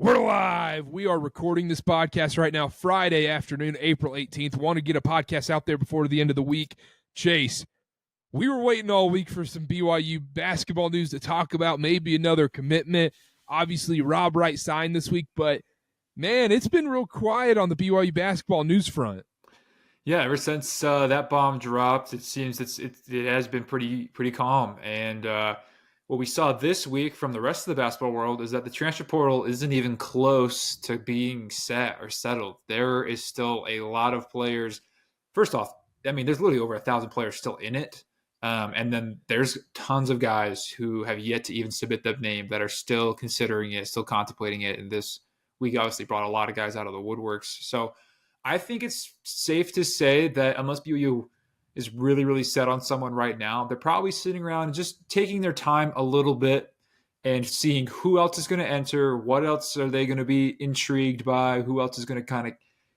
We're live. We are recording this podcast right now, Friday afternoon, April 18th. Want to get a podcast out there before the end of the week. Chase, we were waiting all week for some BYU basketball news to talk about, maybe another commitment. Obviously, Rob Wright signed this week, but, man, it's been real quiet on the BYU basketball news front. Yeah, ever since that bomb dropped, it seems it has been pretty calm. And what we saw this week from the rest of the basketball world is that the transfer portal isn't even close to being set or settled. There is still a lot of players. First off, I mean, there's literally over 1,000 players still in it. And then there's tons of guys who have yet to even submit their name that are still considering it, still contemplating it. And this week obviously brought a lot of guys out of the woodworks. So I think it's safe to say that unless BYU is really set on someone right now, they're probably sitting around and just taking their time a little bit and seeing who else is going to enter, what else are they going to be intrigued by, who else is going to kind of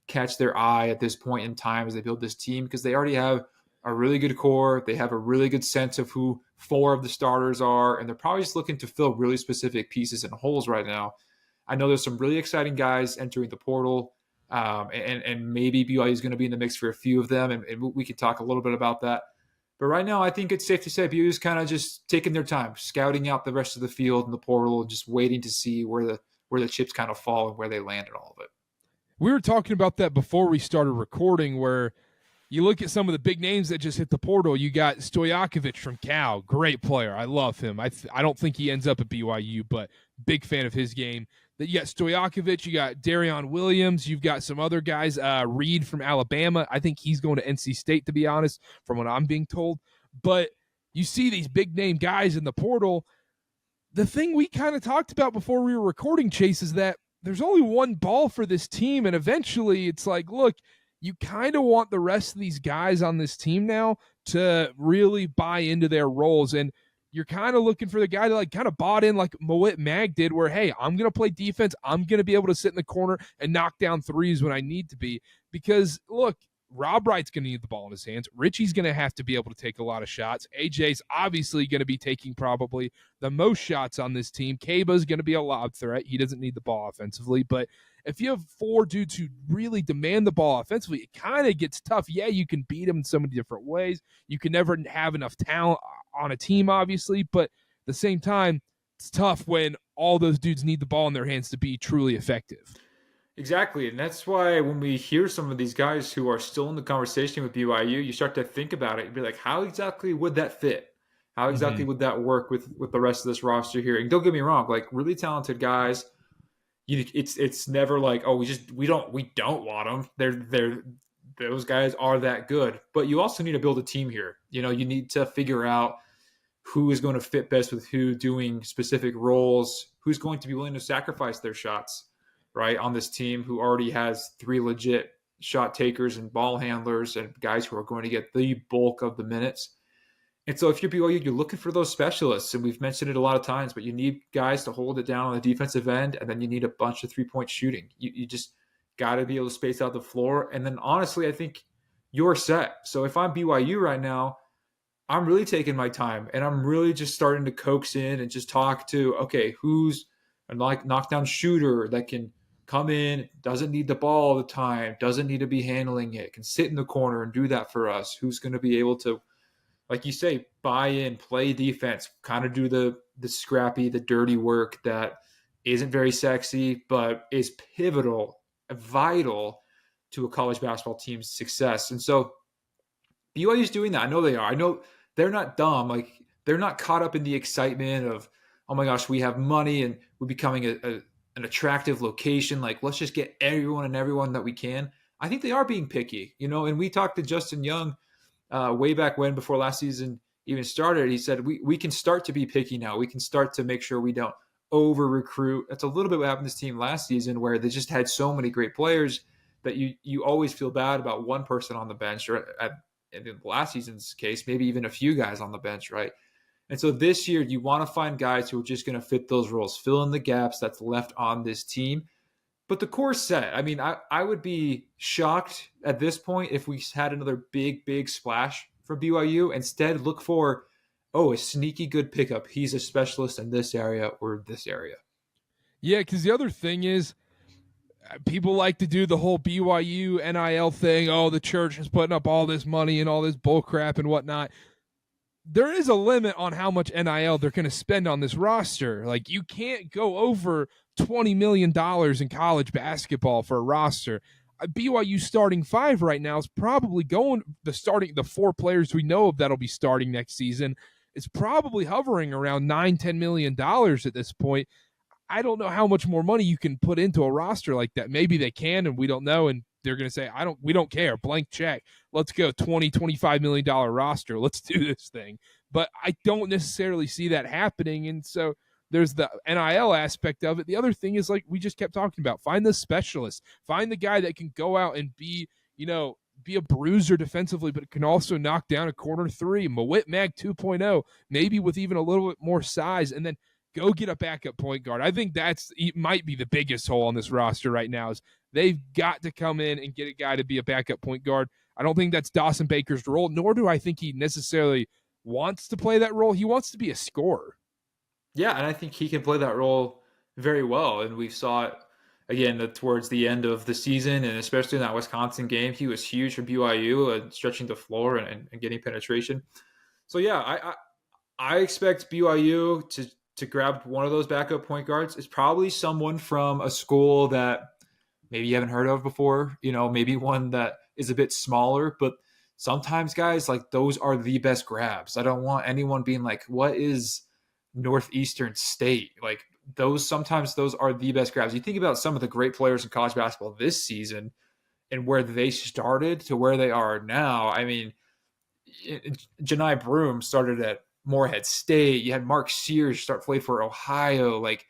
catch their eye at this point in time as they build this team, because they already have a really good core. They have a really good sense of who 4 of the starters are, and they're probably just looking to fill really specific pieces and holes right now. I know there's some really exciting guys entering the portal. And maybe BYU is going to be in the mix for a few of them, and we can talk a little bit about that. But right now, I think it's safe to say BYU is kind of just taking their time, scouting out the rest of the field and the portal, and just waiting to see where the chips kind of fall and where they land in all of it. We were talking about that before we started recording, where you look at some of the big names that just hit the portal. You got Stojakovic from Cal, great player. I love him. I don't think he ends up at BYU, but big fan of his game. You got Stojakovic, you got Darrion Williams, you've got some other guys, Reed from Alabama. I think he's going to NC State, to be honest, from what I'm being told. But you see these big-name guys in the portal. The thing we kind of talked about before we were recording, Chase, is that there's only one ball for this team, and eventually it's like, look, you kind of want the rest of these guys on this team now to really buy into their roles, and you're kind of looking for the guy that kind of bought in like Mowat Mag did, where, hey, I'm going to play defense. I'm going to be able to sit in the corner and knock down threes when I need to be. Because, look, Rob Wright's going to need the ball in his hands. Richie's going to have to be able to take a lot of shots. AJ's obviously going to be taking probably the most shots on this team. Kaba's going to be a lob threat. He doesn't need the ball offensively. But if you have 4 dudes who really demand the ball offensively, it kind of gets tough. Yeah, you can beat them in so many different ways. You can never have enough talent on a team, obviously, but at the same time, it's tough when all those dudes need the ball in their hands to be truly effective. Exactly, and that's why when we hear some of these guys who are still in the conversation with BYU, you start to think about it and be like, how exactly would that fit? How exactly would that work with the rest of this roster here? And don't get me wrong, like really talented guys, it's never like, oh, we don't want them. Those guys are that good, but you also need to build a team here. You need to figure out who is going to fit best with who, doing specific roles, who's going to be willing to sacrifice their shots, right, on this team who already has 3 legit shot takers and ball handlers and guys who are going to get the bulk of the minutes. And so if you're BYU, you're looking for those specialists, and we've mentioned it a lot of times, but you need guys to hold it down on the defensive end, and then you need a bunch of 3-point shooting. You just got to be able to space out the floor. And then honestly, I think you're set. So if I'm BYU right now, I'm really taking my time, and I'm really just starting to coax in and just talk to, okay, who's a knockdown shooter that can come in, doesn't need the ball all the time, doesn't need to be handling it, can sit in the corner and do that for us, who's going to be able to, like you say, buy in, play defense, kind of do the scrappy, the dirty work that isn't very sexy, but is pivotal, vital to a college basketball team's success. And so BYU is doing that. I know they are. I know they're not dumb. Like, they're not caught up in the excitement of, oh my gosh, we have money and we're becoming an attractive location. Like, let's just get everyone that we can. I think they are being picky, and we talked to Justin Young way back when, before last season even started. He said, we can start to be picky now. We can start to make sure we don't over recruit. That's a little bit what happened to this team last season, where they just had so many great players that you always feel bad about one person on the bench, or in last season's case, maybe even a few guys on the bench, right? And so this year, you want to find guys who are just going to fit those roles, fill in the gaps that's left on this team. But the core's set. I mean, I would be shocked at this point if we had another big splash from BYU. Instead, look for, a sneaky good pickup. He's a specialist in this area or this area. Yeah, because the other thing is, people like to do the whole BYU NIL thing. Oh, the church is putting up all this money and all this bull crap and whatnot. There is a limit on how much NIL they're going to spend on this roster. Like, you can't go over $20 million in college basketball for a roster. BYU starting five right now is probably going the 4 players we know of that'll be starting next season. It's probably hovering around $9-10 million at this point. I don't know how much more money you can put into a roster like that. Maybe they can, and we don't know. And they're going to say, we don't care. Blank check. Let's go $20-25 million roster. Let's do this thing. But I don't necessarily see that happening. And so there's the NIL aspect of it. The other thing is, like we just kept talking about, find the specialist, find the guy that can go out and be a bruiser defensively, but can also knock down a corner three, Mawit Mag 2.0, maybe with even a little bit more size. And then go get a backup point guard. I think it might be the biggest hole on this roster right now is they've got to come in and get a guy to be a backup point guard. I don't think that's Dawson Baker's role, nor do I think he necessarily wants to play that role. He wants to be a scorer. Yeah, and I think he can play that role very well. And we saw it, again, towards the end of the season, and especially in that Wisconsin game. He was huge for BYU, stretching the floor and getting penetration. So, yeah, I expect BYU to grab one of those backup point guards. It's probably someone from a school that maybe you haven't heard of before, maybe one that is a bit smaller, but sometimes guys, like, those are the best grabs. I don't want anyone being like, what is Northeastern State? Like, sometimes those are the best grabs. You think about some of the great players in college basketball this season and where they started to where they are now. I mean, Janai Broome started at Morehead State. You had Mark Sears played for Ohio. Like,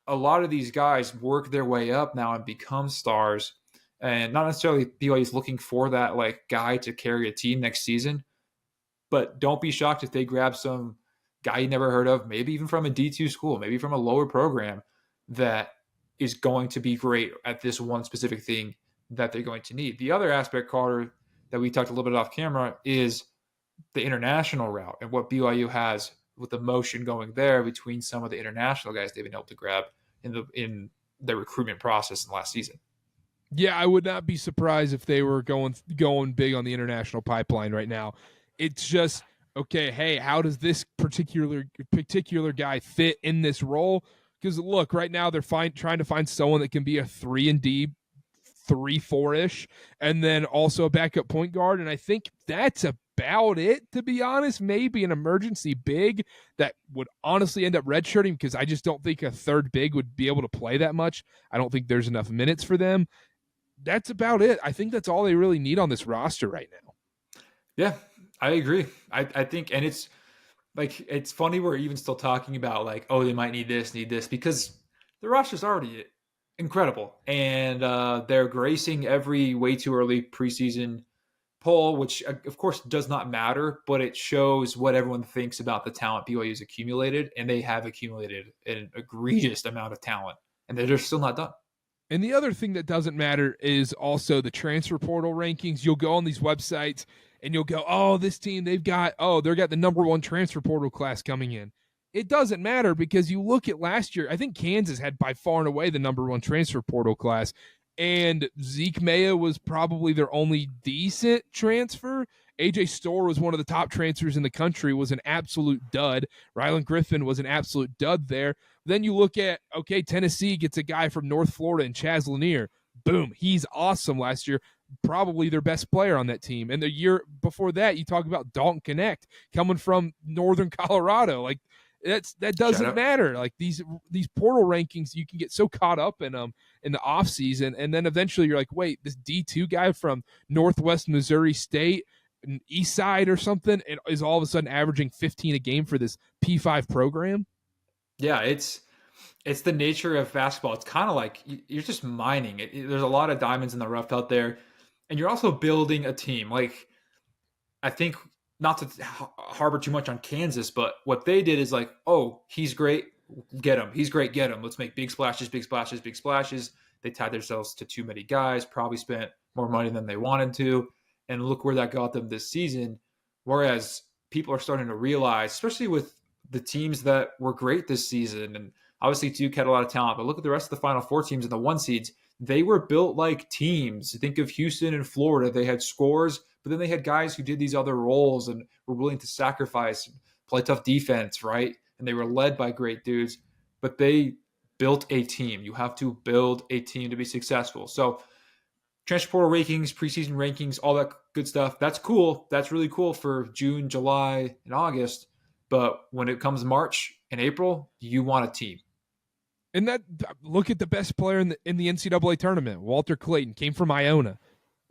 a lot of these guys work their way up now and become stars. And not necessarily BYU is looking for that like guy to carry a team next season, but don't be shocked if they grab some guy you never heard of, maybe even from a D2 school, maybe from a lower program that is going to be great at this one specific thing that they're going to need. The other aspect, Karter, that we talked a little bit off camera is the international route and what BYU has with the motion going there between some of the international guys they've been able to grab in the recruitment process in the last season. Yeah, I would not be surprised if they were going big on the international pipeline right now. It's just, okay, hey, how does this particular guy fit in this role? Because look, right now they're trying to find someone that can be a 3-and-D, 3-4-ish, and then also a backup point guard. And I think that's about it, to be honest. Maybe an emergency big that would honestly end up redshirting, because I just don't think a third big would be able to play that much. I don't think there's enough minutes for them. That's about it. I think that's all they really need on this roster right now. Yeah, I agree. I think, and it's like, it's funny we're even still talking about like, oh, they might need this, because the roster's already incredible. And they're gracing every way too early preseason poll, which of course does not matter, but it shows what everyone thinks about the talent BYU's accumulated, and they have accumulated an egregious amount of talent, and they're just still not done. And the other thing that doesn't matter is also the transfer portal rankings. You'll go on these websites and you'll go, oh, this team, they've got the number 1 transfer portal class coming in. It doesn't matter, because you look at last year, I think Kansas had by far and away the number 1 transfer portal class, and Zeke Maya was probably their only decent transfer. AJ Storr was one of the top transfers in the country, was an absolute dud. Rylan Griffin was an absolute dud there. Then you look at, okay, Tennessee gets a guy from North Florida and Chaz Lanier. Boom, he's awesome last year. Probably their best player on that team. And the year before that, you talk about Dalton Connect coming from Northern Colorado. Like, that doesn't matter. Like, these portal rankings, you can get so caught up in them in the offseason, and then eventually you're like, wait, this D2 guy from Northwest Missouri State, East Side or something, and is all of a sudden averaging 15 a game for this P5 program. Yeah, it's the nature of basketball. It's kind of like you're just mining. There's a lot of diamonds in the rough out there, and you're also building a team. Like, I think, not to harbor too much on Kansas, but what they did is like, oh, he's great, get him. He's great, get him. Let's make big splashes, big splashes, big splashes. They tied themselves to too many guys, probably spent more money than they wanted to, and look where that got them this season. Whereas people are starting to realize, especially with the teams that were great this season, and Obviously, Duke had a lot of talent, but look at the rest of the Final Four teams and the one seeds. They were built like teams. Think of Houston and Florida. They had scores, but then they had guys who did these other roles and were willing to sacrifice, play tough defense, right? And they were led by great dudes, but they built a team. You have to build a team to be successful. So transfer portal rankings, preseason rankings, all that good stuff. That's cool. That's really cool for June, July, and August. But when it comes March and April, you want a team. And that, look at the best player in the NCAA tournament. Walter Clayton came from Iona,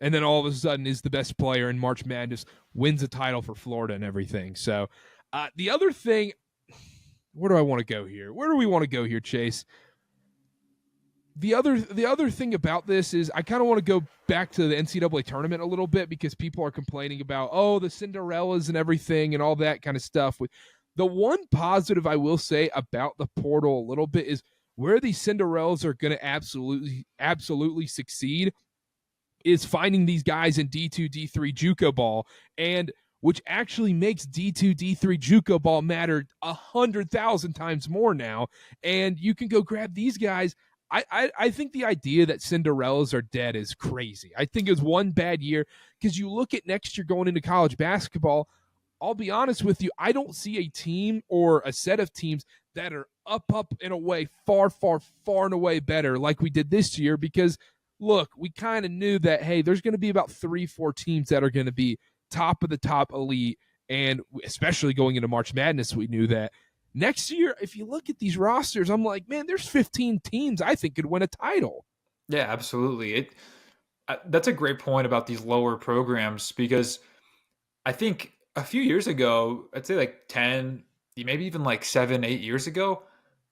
and then all of a sudden is the best player in March Madness, wins a title for Florida and everything. So the other thing, where do I want to go here? Where do we want to go here, Chase? The other thing about this is I kind of want to go back to the NCAA tournament a little bit, because people are complaining about, the Cinderellas and everything and all that kind of stuff. The one positive I will say about the portal a little bit is where these Cinderellas are going to absolutely succeed is finding these guys in D2, D3 JUCO ball, and which actually makes D2, D3 JUCO ball matter 100,000 times more now. And you can go grab these guys. I think the idea that Cinderellas are dead is crazy. I think it was one bad year, because you look at next year going into college basketball, I'll be honest with you, I don't see a team or a set of teams that are up and away, far and away better like we did this year, because, look, we kind of knew that, hey, there's going to be about 3-4 teams that are going to be top of the top elite, and especially going into March Madness, we knew that. Next year, if you look at these rosters, I'm like, man, there's 15 teams I think could win a title. Yeah, absolutely. That's a great point about these lower programs, because I think a few years ago, I'd say like 10, maybe even like 7, 8 years ago,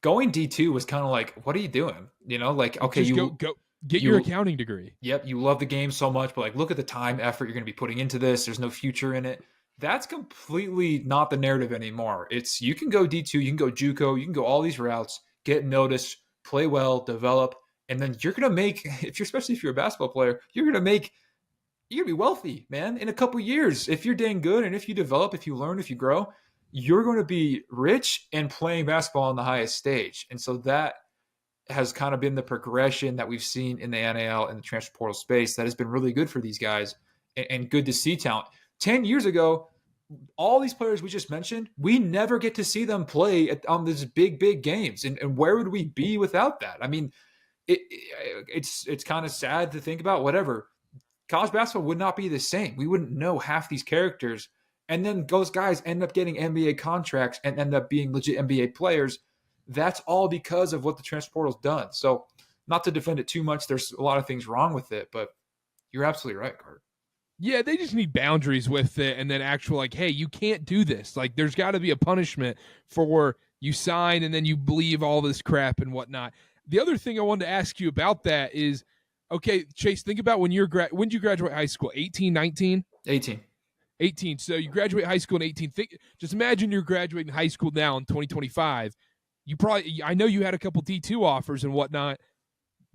going D2 was kind of like, what are you doing? Like, okay, just go get your accounting degree. Yep, you love the game so much, but like, look at the time, effort you're going to be putting into this. There's no future in it. That's completely not the narrative anymore. It's, you can go D2, you can go JUCO, you can go all these routes, get noticed, play well, develop, and then you're going to make, especially if you're a basketball player, you're going to be wealthy, man, in a couple years. If you're dang good, and if you develop, if you learn, if you grow, you're going to be rich and playing basketball on the highest stage. And so that has kind of been the progression that we've seen in the NIL and the transfer portal space that has been really good for these guys, and good to see talent. 10 years ago, all these players we just mentioned, we never get to see them play on these big games. And where would we be without that? I mean, it's kind of sad to think about. Whatever. College basketball would not be the same. We wouldn't know half these characters. And then those guys end up getting NBA contracts and end up being legit NBA players. That's all because of what the transfer portal's done. So, not to defend it too much, there's a lot of things wrong with it, but you're absolutely right, Karter. Yeah, they just need boundaries with it, and then actual, like, hey, you can't do this. Like, there's got to be a punishment for you sign and then you believe all this crap and whatnot. The other thing I wanted to ask you about that is, okay, Chase, think about when did you graduate high school? 18, 19? 18. So you graduate high school in 18. Just imagine you're graduating high school now in 2025. I know you had a couple D2 offers and whatnot.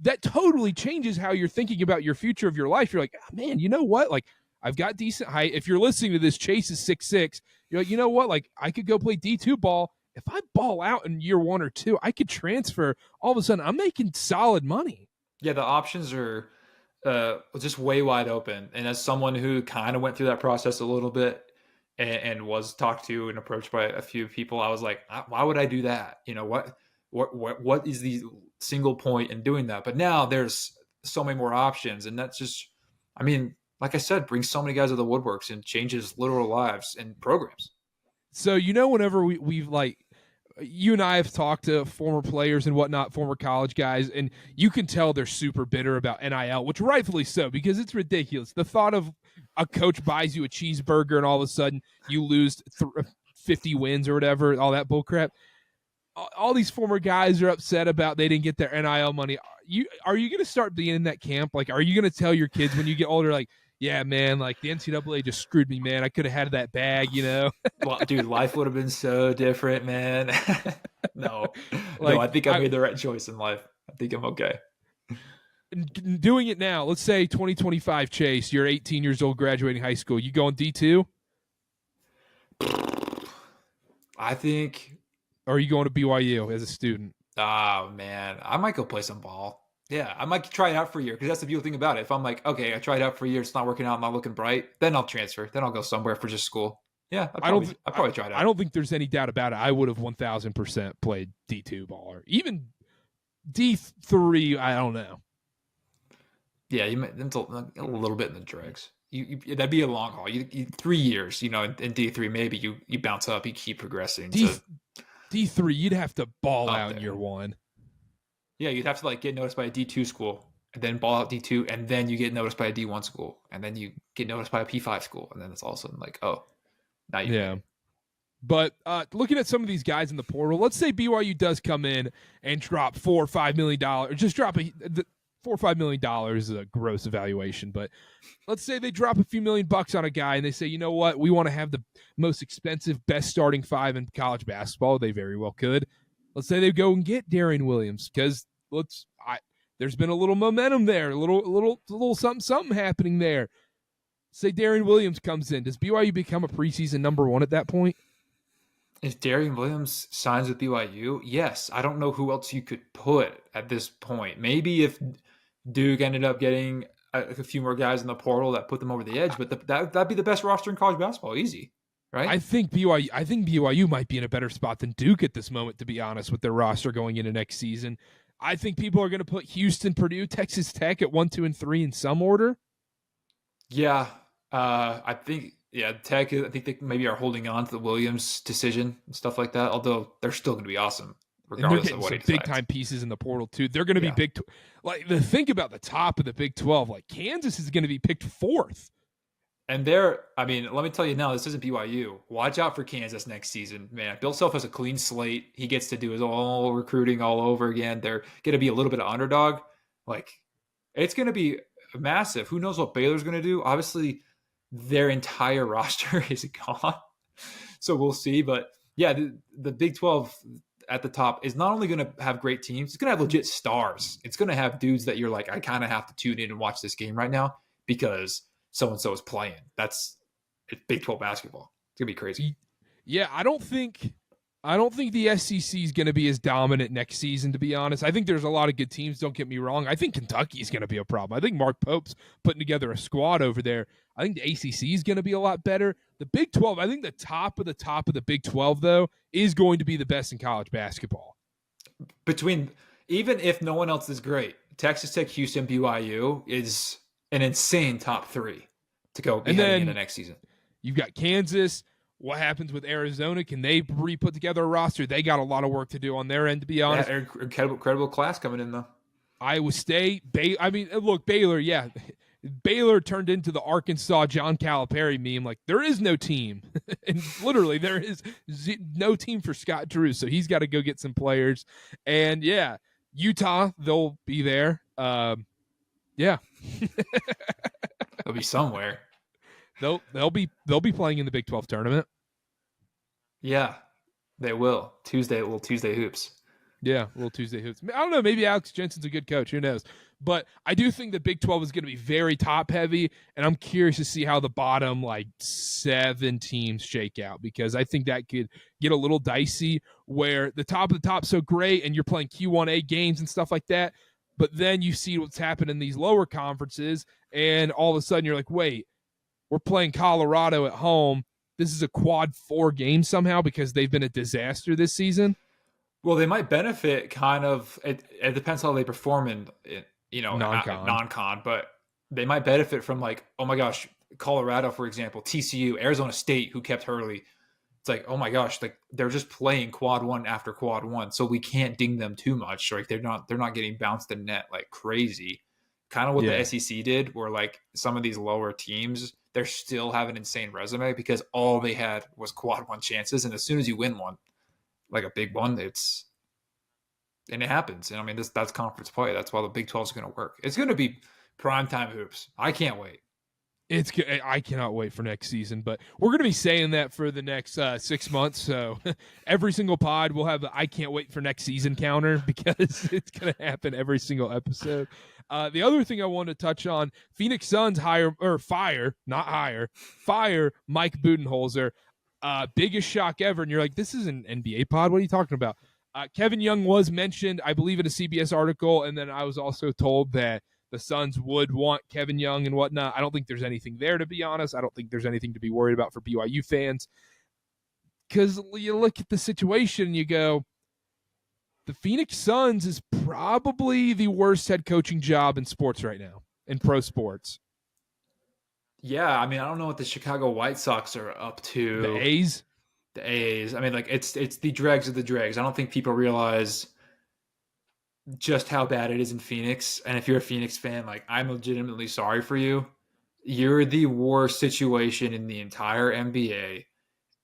That totally changes how you're thinking about your future of your life. You're like, oh, man, you know what? Like, I've got decent height. If you're listening to this, Chase is 6'6". You're like, you know what? Like, I could go play D2 ball. If I ball out in year 1 or 2, I could transfer. All of a sudden, I'm making solid money. Yeah, the options are just way wide open. And as someone who kind of went through that process a little bit and was talked to and approached by a few people, I was like, why would I do that? What is the single point in doing that? But now there's so many more options, and that's just, I mean, like I said, brings so many guys to the woodworks and changes literal lives and programs. So, whenever we've like, you and I have talked to former players and whatnot, former college guys, and you can tell they're super bitter about NIL, which rightfully so, because it's ridiculous. The thought of a coach buys you a cheeseburger and all of a sudden you lose 50 wins or whatever, all that bullcrap. All these former guys are upset about they didn't get their NIL money. Are you going to start being in that camp? Like, are you going to tell your kids when you get older, like, yeah, man, like the NCAA just screwed me, man. I could have had that bag, Well, dude, life would have been so different, man. No, I think I made the right choice in life. I think I'm okay. Doing it now, let's say 2025, Chase, you're 18 years old, graduating high school. You going D2? I think. Or are you going to BYU as a student? Oh, man. I might go play some ball. Yeah, I might try it out for a year because that's the beautiful thing about it. If I'm like, okay, I tried out for a year, it's not working out, I'm not looking bright, then I'll transfer. Then I'll go somewhere for just school. Yeah, I'd probably try it out. I don't think there's any doubt about it. I would have 1,000% played D2 ball or even D3. I don't know. Yeah, you might a little bit in the dregs. That'd be a long haul. You 3 years, in D3 maybe you bounce up, you keep progressing. D3, you'd have to ball out in year one. Yeah, you'd have to get noticed by a D2 school, and then ball out D2, and then you get noticed by a D1 school, and then you get noticed by a P5 school, and then it's all of a sudden now you. Yeah. But looking at some of these guys in the portal, let's say BYU does come in and drop $4 or $5 million, or just drop $4 or $5 million is a gross evaluation. But let's say they drop a few $1,000,000 on a guy, and they say, you know what, we want to have the most expensive, best starting five in college basketball. They very well could. Let's say they go and get Darrion Williams because there's been a little momentum there, a little something happening there. Say Darrion Williams comes in. Does BYU become a preseason number one at that point? If Darrion Williams signs with BYU, yes. I don't know who else you could put at this point. Maybe if Duke ended up getting a few more guys in the portal that put them over the edge, but that'd be the best roster in college basketball, easy. Right? I think BYU might be in a better spot than Duke at this moment, to be honest, with their roster going into next season. I think people are going to put Houston, Purdue, Texas Tech at 1, 2, and 3 in some order. Yeah, I think Tech. I think they maybe are holding on to the Williams decision and stuff like that. Although they're still going to be awesome, regardless of what he decides. Big time pieces in the portal too. They're going to be big. Think about the top of the Big 12. Kansas is going to be picked 4th. And let me tell you now, this isn't BYU. Watch out for Kansas next season, man. Bill Self has a clean slate. He gets to do his all recruiting all over again. They're going to be a little bit of underdog. It's going to be massive. Who knows what Baylor's going to do? Obviously, their entire roster is gone. So we'll see. But yeah, the Big 12 at the top is not only going to have great teams, it's going to have legit stars. It's going to have dudes that you're like, I kind of have to tune in and watch this game right now because so-and-so is playing. It's Big 12 basketball. It's going to be crazy. Yeah, I don't think the SEC is going to be as dominant next season, to be honest. I think there's a lot of good teams, don't get me wrong. I think Kentucky is going to be a problem. I think Mark Pope's putting together a squad over there. I think the ACC is going to be a lot better. The Big 12, I think the top of the Big 12, though, is going to be the best in college basketball. Even if no one else is great, Texas Tech, Houston, BYU is an insane top 3 to go heading into next season. You've got Kansas. What happens with Arizona? Can they put together a roster? They got a lot of work to do on their end, to be honest. Yeah, incredible class coming in, though. Iowa State. Look, Baylor, yeah. Baylor turned into the Arkansas John Calipari meme. There is no team. And literally, there is no team for Scott Drew, so he's got to go get some players. And, yeah, Utah, they'll be there. Yeah. They'll be somewhere. They'll be playing in the Big 12 tournament. Yeah, they will. Little Tuesday hoops. Yeah, little Tuesday hoops. I don't know. Maybe Alex Jensen's a good coach. Who knows? But I do think the Big 12 is going to be very top heavy, and I'm curious to see how the bottom 7 teams shake out because I think that could get a little dicey where the top of the top's so great and you're playing Q1A games and stuff like that, but then you see what's happened in these lower conferences, and all of a sudden you're like, wait, we're playing Colorado at home. This is a quad 4 game somehow because they've been a disaster this season. Well, they might benefit kind of. It depends how they perform in non-con, but they might benefit from oh my gosh, Colorado, for example, TCU, Arizona State, who kept Hurley. It's oh my gosh, they're just playing quad 1 after quad 1, so we can't ding them too much. They're not getting bounced in net like crazy. Kind of what the SEC did, where some of these lower teams, they still have an insane resume because all they had was quad 1 chances, and as soon as you win one, like a big one, it happens. And that's conference play. That's why the Big 12 is going to work. It's going to be primetime hoops. I can't wait. I cannot wait for next season, but we're going to be saying that for the next 6 months. So every single pod will have the I can't wait for next season counter because it's going to happen every single episode. The other thing I wanted to touch on, Phoenix Suns fire Mike Budenholzer. Biggest shock ever. And you're like, this is an NBA pod. What are you talking about? Kevin Young was mentioned, I believe, in a CBS article, and then I was also told that the Suns would want Kevin Young and whatnot. I don't think there's anything there, to be honest. I don't think there's anything to be worried about for BYU fans. Because you look at the situation and you go, the Phoenix Suns is probably the worst head coaching job in sports right now, in pro sports. Yeah, I mean, I don't know what the Chicago White Sox are up to. The A's? The A's. I mean, like, it's the dregs of the dregs. I don't think people realize just how bad it is in Phoenix. And if you're a Phoenix fan, like, I'm legitimately sorry for you. You're the worst situation in the entire NBA.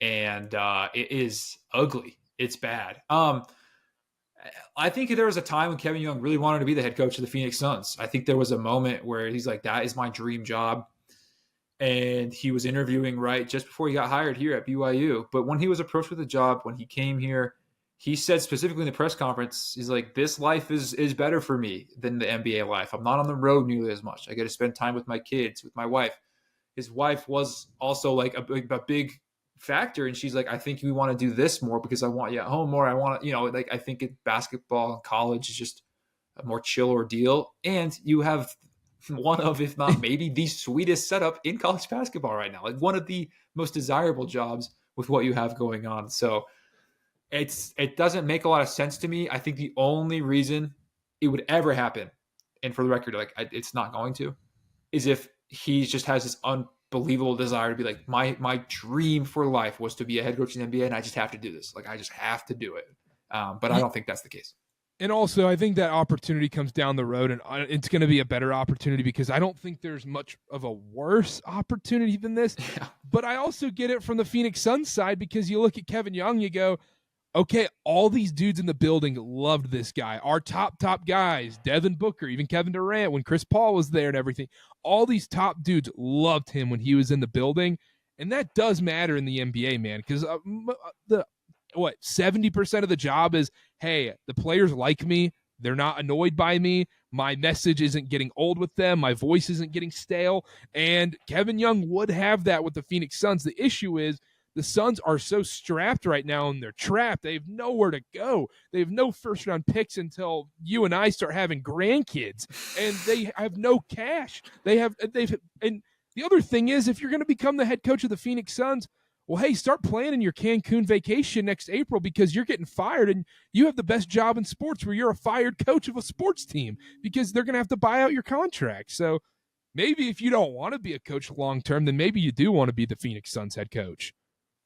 And it is ugly. It's bad. I think there was a time when Kevin Young really wanted to be the head coach of the Phoenix Suns. I think there was a moment where he's like, that is my dream job. And he was interviewing right just before he got hired here at BYU. But when he was approached with the job, when he came here, he said specifically in the press conference, he's like, this life is better for me than the NBA life. I'm not on the road nearly as much. I get to spend time with my kids, with my wife. His wife was also like a big factor, and she's like, I think we want to do this more because I want you at home more. I want to, like, I think basketball and college is just a more chill ordeal, and you have one of, if not maybe the sweetest setup in college basketball right now, like one of the most desirable jobs with what you have going on. So it doesn't make a lot of sense to me. I think the only reason it would ever happen, and for the record, like, it's not going to, is if he just has this unbelievable desire to be like, my dream for life was to be a head coach in the NBA, and I just have to do this. Like, I just have to do it. But I don't think that's the case. And also, I think that opportunity comes down the road, and it's going to be a better opportunity because I don't think there's much of a worse opportunity than this. Yeah. But I also get it from the Phoenix Suns side because you look at Kevin Young, you go, okay, all these dudes in the building loved this guy. Our top guys, Devin Booker, even Kevin Durant, when Chris Paul was there and everything, all these top dudes loved him when he was in the building. And that does matter in the NBA, man, because 70% of the job is, hey, the players like me. They're not annoyed by me. My message isn't getting old with them. My voice isn't getting stale. And Kevin Young would have that with the Phoenix Suns. The issue is the Suns are so strapped right now, and they're trapped. They have nowhere to go. They have no first-round picks until you and I start having grandkids, and they have no cash. And the other thing is, if you're going to become the head coach of the Phoenix Suns, well, hey, start planning your Cancun vacation next April because you're getting fired, and you have the best job in sports where you're a fired coach of a sports team because they're going to have to buy out your contract. So maybe if you don't want to be a coach long-term, then maybe you do want to be the Phoenix Suns head coach.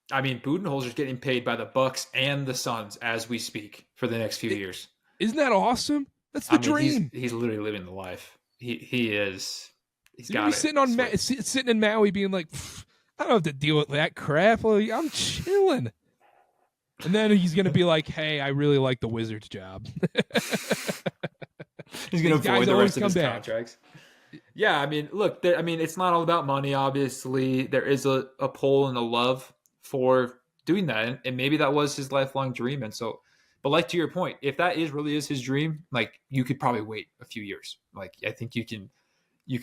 I mean, Budenholzer's getting paid by the Bucks and the Suns as we speak for the next few years. Isn't that awesome? That's the dream. He's literally living the life. He is. He's got it. Sitting in Maui being like, I don't have to deal with that crap. Like, I'm chilling. And then he's going to be like, hey, I really like the Wizards job. He's going to avoid the rest of his contracts. Yeah, I mean, look, it's not all about money, obviously. There is a pull and a love for doing that, and maybe that was his lifelong dream. And so, but like, to your point, if that really is his dream, like, you could probably wait a few years. Like, I think you can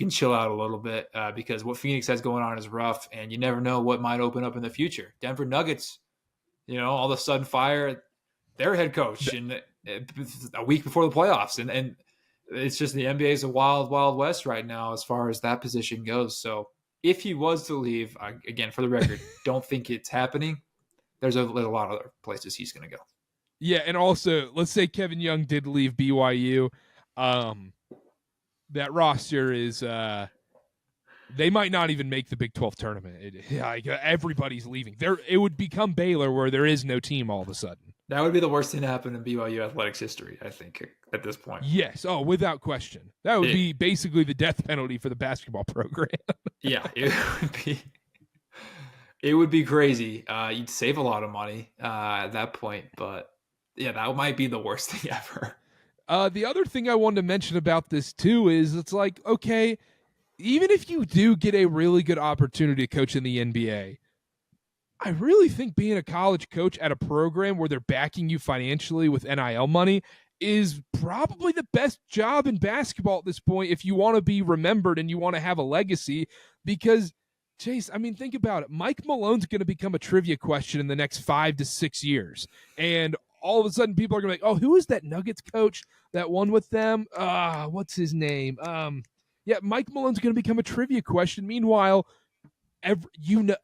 chill out a little bit because what Phoenix has going on is rough, and you never know what might open up in the future. Denver Nuggets, all of a sudden fire their head coach a week before the playoffs, and it's just the NBA is a wild, wild west right now as far as that position goes. So if he was to leave, again, for the record, don't think it's happening. There's a lot of other places he's going to go. Yeah, and also, let's say Kevin Young did leave BYU. That roster is they might not even make the Big 12 tournament. Everybody's leaving. It would become Baylor where there is no team all of a sudden. That would be the worst thing to happen in BYU athletics history, I think, at this point. Yes. Oh, without question. That would be basically the death penalty for the basketball program. Yeah, it would be crazy. You'd save a lot of money at that point, but yeah, that might be the worst thing ever. The other thing I wanted to mention about this too is it's like, okay, even if you do get a really good opportunity to coach in the NBA, I really think being a college coach at a program where they're backing you financially with NIL money is probably the best job in basketball at this point if you want to be remembered and you want to have a legacy. Because, Chase, I mean, think about it. Mike Malone's going to become a trivia question in the next 5 to 6 years. And all of a sudden people are going to be like, oh, who is that Nuggets coach that won with them? What's his name? Yeah, Mike Malone's going to become a trivia question. Meanwhile,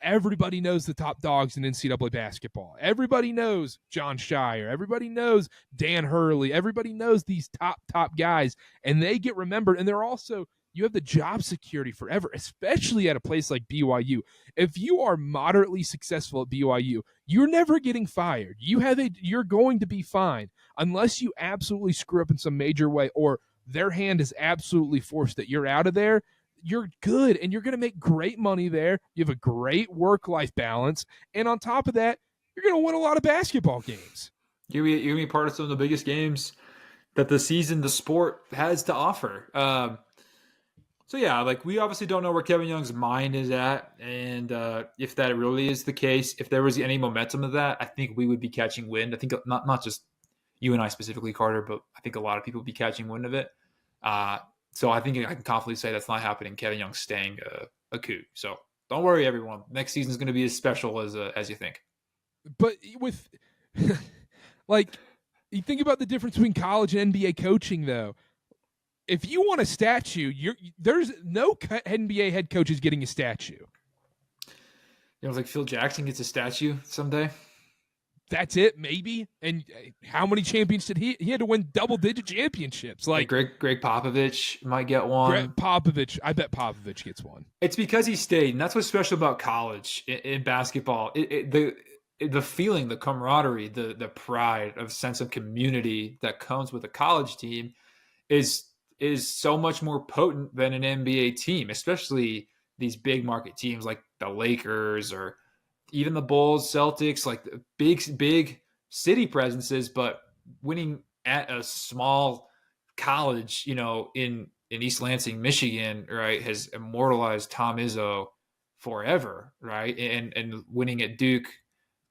everybody knows the top dogs in NCAA basketball. Everybody knows John Shire. Everybody knows Dan Hurley. Everybody knows these top guys, and they get remembered. And they're also, you have the job security forever, especially at a place like BYU. If you are moderately successful at BYU, you're never getting fired. You're going to be fine unless you absolutely screw up in some major way or their hand is absolutely forced that you're out of there. You're good, and you're going to make great money there. You have a great work-life balance, and on top of that, you're going to win a lot of basketball games. You're going to be part of some of the biggest games that the sport has to offer. So yeah, like we obviously don't know where Kevin Young's mind is at, and if that really is the case, if there was any momentum of that, I think we would be catching wind. I think not just you and I specifically, Carter, but I think a lot of people would be catching wind of it. So I think I can confidently say that's not happening. Kevin Young's staying a coup. So don't worry, everyone. Next season is going to be as special as you think. But with like, you think about the difference between college and NBA coaching, though. If you want a statue, there's no NBA head coach is getting a statue. Like Phil Jackson gets a statue someday. That's it, maybe. And how many champions did he had to win double-digit championships? Like Greg Popovich might get one. Greg Popovich, I bet Popovich gets one. It's because he stayed, and that's what's special about college in basketball. The feeling, the camaraderie, the pride, of sense of community that comes with a college team is so much more potent than an NBA team, especially these big market teams like the Lakers or even the Bulls, Celtics, like big city presences, but winning at a small college, in East Lansing, Michigan, right, has immortalized Tom Izzo forever, right? And winning at Duke,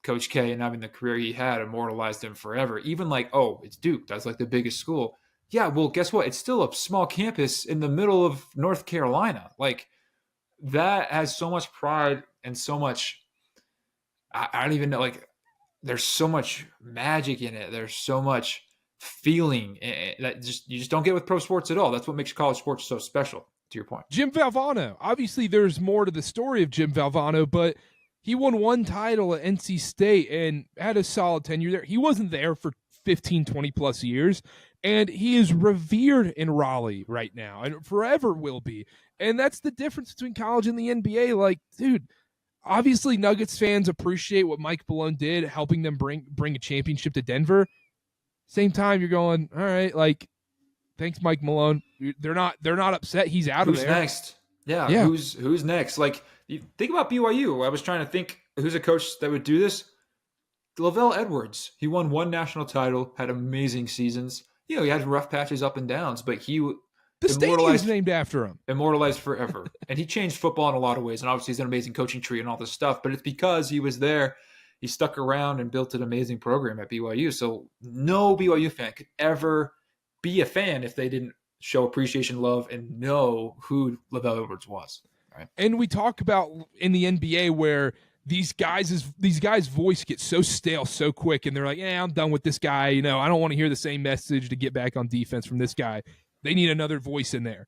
Coach K, and having the career he had immortalized him forever. Even like, oh, it's Duke. That's like the biggest school. Yeah, well, guess what? It's still a small campus in the middle of North Carolina. Like, that has so much pride and so much, I don't even know, like, there's so much magic in it. There's so much feeling that you just don't get with pro sports at all. That's what makes college sports so special, to your point. Jim Valvano. Obviously, there's more to the story of Jim Valvano, but he won one title at NC State and had a solid tenure there. He wasn't there for 15, 20-plus years, and he is revered in Raleigh right now and forever will be. And that's the difference between college and the NBA. Like, dude, obviously Nuggets fans appreciate what Mike Malone did, helping them bring a championship to Denver. Same time, you're going, all right, like, thanks, Mike Malone. They're not upset he's out of there. Who's next? Yeah. Who's next? Like, you think about BYU. I was trying to think who's a coach that would do this. LaVelle Edwards. He won one national title, had amazing seasons. He had rough patches, up and downs, but the stadium is named after him. Immortalized forever. And he changed football in a lot of ways. And obviously he's an amazing coaching tree and all this stuff, but it's because he was there. He stuck around and built an amazing program at BYU. So no BYU fan could ever be a fan if they didn't show appreciation, love, and know who LaVelle Edwards was. Right? And we talk about in the NBA where these guys' voice gets so stale so quick, and they're like, yeah, I'm done with this guy. I don't want to hear the same message to get back on defense from this guy. They need another voice in there.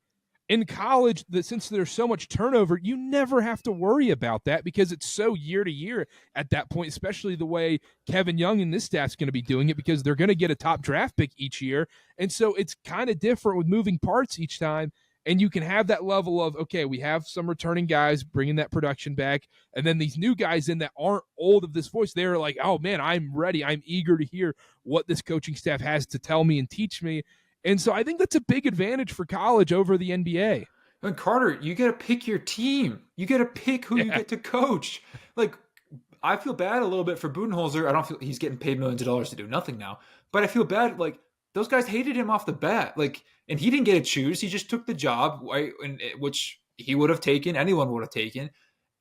In college, since there's so much turnover, you never have to worry about that because it's so year to year at that point, especially the way Kevin Young and this staff's going to be doing it because they're going to get a top draft pick each year. And so it's kind of different with moving parts each time. And you can have that level of, okay, we have some returning guys bringing that production back. And then these new guys in that aren't old of this voice, they're like, oh, man, I'm ready. I'm eager to hear what this coaching staff has to tell me and teach me. And so I think that's a big advantage for college over the NBA. And Carter, you get to pick your team. You get to pick who you get to coach. Like, I feel bad a little bit for Budenholzer. I don't feel he's getting paid millions of dollars to do nothing now. But I feel bad, like, those guys hated him off the bat. Like, and he didn't get to choose. He just took the job, right? Which he would have taken. Anyone would have taken.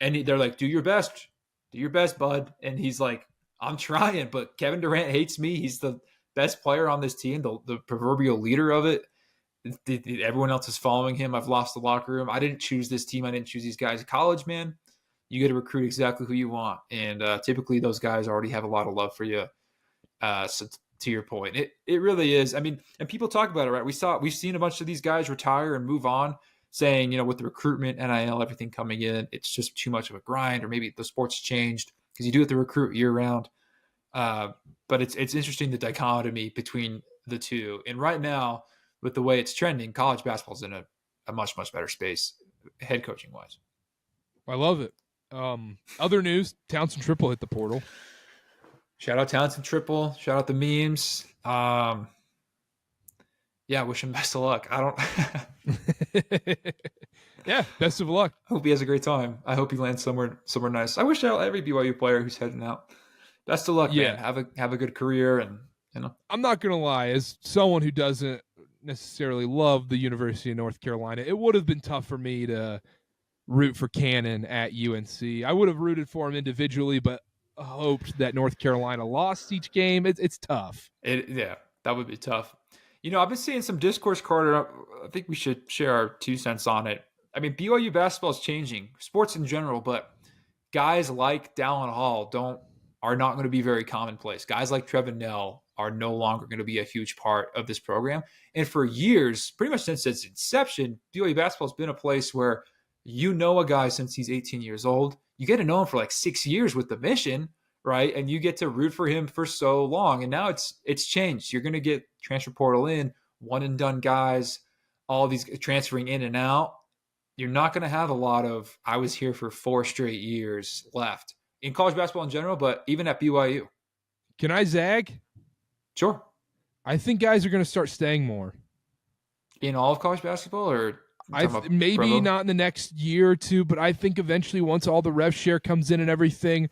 And they're like, do your best. Do your best, bud. And he's like, I'm trying. But Kevin Durant hates me. He's the best player on this team, the proverbial leader of it. Everyone else is following him. I've lost the locker room. I didn't choose this team. I didn't choose these guys. College, man, you get to recruit exactly who you want. And typically those guys already have a lot of love for you. So to your point. It really is. I mean, and people talk about it, right? We've seen a bunch of these guys retire and move on, saying, with the recruitment, NIL, everything coming in, it's just too much of a grind, or maybe the sport's changed because you do have to recruit year round. But it's interesting, the dichotomy between the two. And right now, with the way it's trending, college basketball's in a much, much better space, head coaching wise. I love it. Other news, Townsend Triple hit the portal. Shout out Townsend Triple. Shout out the memes. Yeah, wish him best of luck. I don't. Yeah, best of luck. I hope he has a great time. I hope he lands somewhere nice. I wish every BYU player who's heading out best of luck, man. Have a good career, and I'm not gonna lie, as someone who doesn't necessarily love the University of North Carolina, it would have been tough for me to root for Cannon at UNC. I would have rooted for him individually, but hoped that North Carolina lost each game. It's tough. Yeah, that would be tough. I've been seeing some discourse, Karter. I think we should share our 2 cents on it. I mean, BYU basketball is changing, sports in general, but guys like Dallin Hall are not going to be very commonplace. Guys like Trevin Knell are no longer going to be a huge part of this program. And for years, pretty much since its inception, BYU basketball has been a place where a guy since he's 18 years old. You get to know him for like 6 years with the mission, right? And you get to root for him for so long. And now it's changed. You're going to get transfer portal in, one and done guys, all these transferring in and out. You're not going to have a lot of, I was here for 4 straight years left in college basketball in general, but even at BYU. Can I zag? Sure. I think guys are going to start staying more. In all of college basketball, or maybe not in the next year or two, but I think eventually once all the rev share comes in and everything,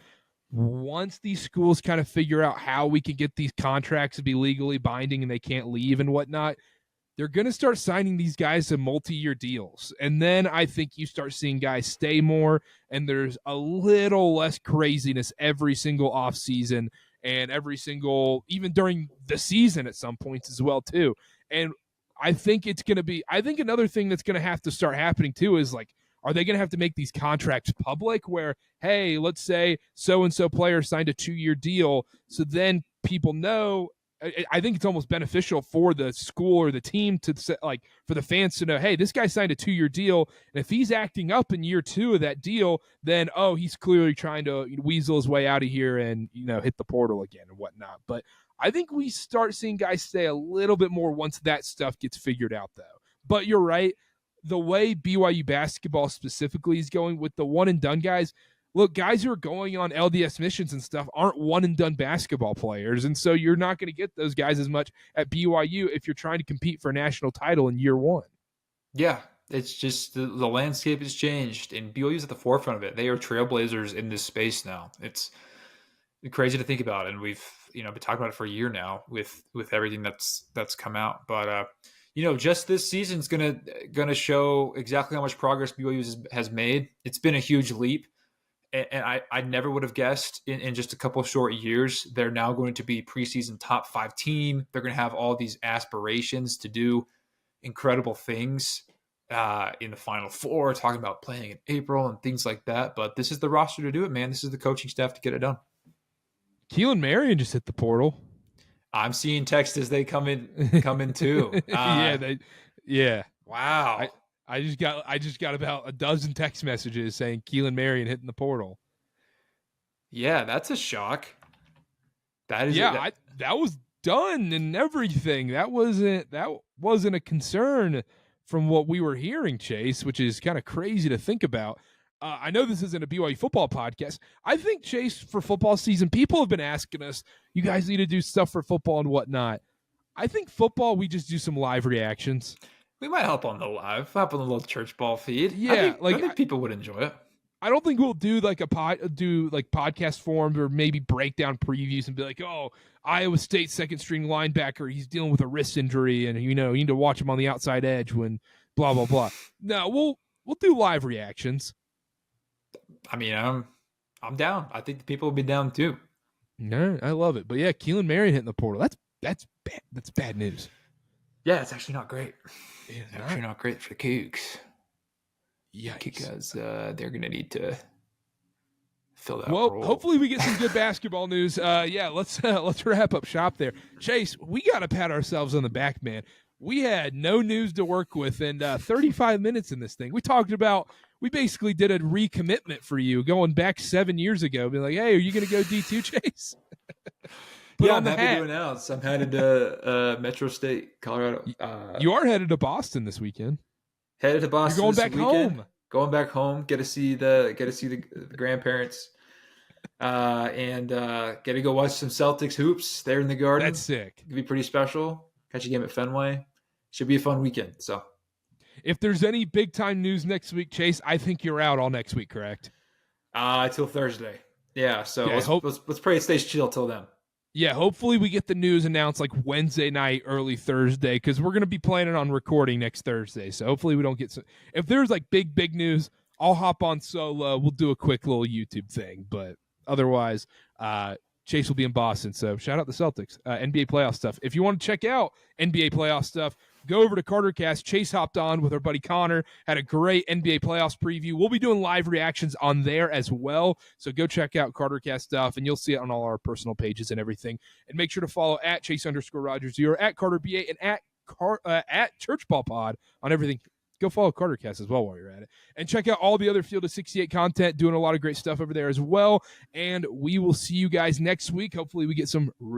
once these schools kind of figure out how we can get these contracts to be legally binding and they can't leave and whatnot, they're going to start signing these guys to multi-year deals. And then I think you start seeing guys stay more, and there's a little less craziness every single offseason and even during the season at some points as well too. And I think another thing that's going to have to start happening too is, like, are they going to have to make these contracts public where, hey, let's say so-and-so player signed a 2-year deal, so then people know. I think it's almost beneficial for the school or the team to, like, for the fans to know, hey, this guy signed a 2-year deal, and if he's acting up in year 2 of that deal, then, he's clearly trying to weasel his way out of here and, hit the portal again and whatnot. But I think we start seeing guys stay a little bit more once that stuff gets figured out, though. But you're right. The way BYU basketball specifically is going with the one-and-done guys, look, guys who are going on LDS missions and stuff aren't one-and-done basketball players, and so you're not going to get those guys as much at BYU if you're trying to compete for a national title in year 1. Yeah, it's just the landscape has changed, and BYU's at the forefront of it. They are trailblazers in this space now. It's crazy to think about, and we've been talking about it for a year now with everything that's come out. But just this season's gonna show exactly how much progress BYU has made. It's been a huge leap. And I never would have guessed in just a couple of short years, they're now going to be preseason top 5 team. They're going to have all these aspirations to do incredible things in the Final Four, talking about playing in April and things like that. But this is the roster to do it, man. This is the coaching staff to get it done. Keelan Marion just hit the portal. I'm seeing texts as they come in too. Yeah. Wow. I just got about a dozen text messages saying Keelan Marion hitting the portal. Yeah, that's a shock. That is that was done and everything. That wasn't a concern from what we were hearing, Chase, which is kind of crazy to think about. I know this isn't a BYU football podcast. I think, Chase, for football season, people have been asking us, you guys need to do stuff for football and whatnot. I think football, we just do some live reactions. We might help on the little church ball feed. Yeah, I think people would enjoy it. I don't think we'll do like podcast forms or maybe breakdown previews and be like, oh, Iowa State second string linebacker, he's dealing with a wrist injury, and you need to watch him on the outside edge when blah blah blah. No, we'll do live reactions. I mean, I'm down. I think the people will be down too. No, I love it. But yeah, Keelan Marion hitting the portal. That's bad. That's bad news. Yeah, it's actually not great. It's actually not great for the Cougs. Yeah, because they're going to need to Fill that Well, role. hopefully we get some good basketball news. Let's wrap up shop there. Chase, we got to pat ourselves on the back, man. We had no news to work with in 35 minutes in this thing. We basically did a recommitment for you going back 7 years ago. Be like, hey, are you going to go D2, Chase? I'm happy to announce I'm headed to Metro State, Colorado. You are headed to Boston this weekend. Headed to Boston. You're going back home. Going back home. Get to see the grandparents. And get to go watch some Celtics hoops there in the Garden. That's sick. It'll be pretty special. Catch a game at Fenway. Should be a fun weekend. So, if there's any big time news next week, Chase, I think you're out all next week, correct? Till Thursday. Yeah. So let's pray it stays chill till then. Yeah, hopefully we get the news announced like Wednesday night, early Thursday, because we're going to be planning on recording next Thursday. So hopefully we don't get some. If there's like big news, I'll hop on solo. We'll do a quick little YouTube thing. But otherwise, Chase will be in Boston. So shout out the Celtics, NBA playoff stuff. If you want to check out NBA playoff stuff, go over to CarterCast. Chase hopped on with our buddy Connor, had a great NBA playoffs preview. We'll be doing live reactions on there as well. So go check out CarterCast stuff, and you'll see it on all our personal pages and everything. And make sure to follow at Chase_Rogers0, at CarterBA, and at ChurchBallPod on everything. Go follow CarterCast as well while you're at it. And check out all the other Field of 68 content, doing a lot of great stuff over there as well. And we will see you guys next week. Hopefully we get some real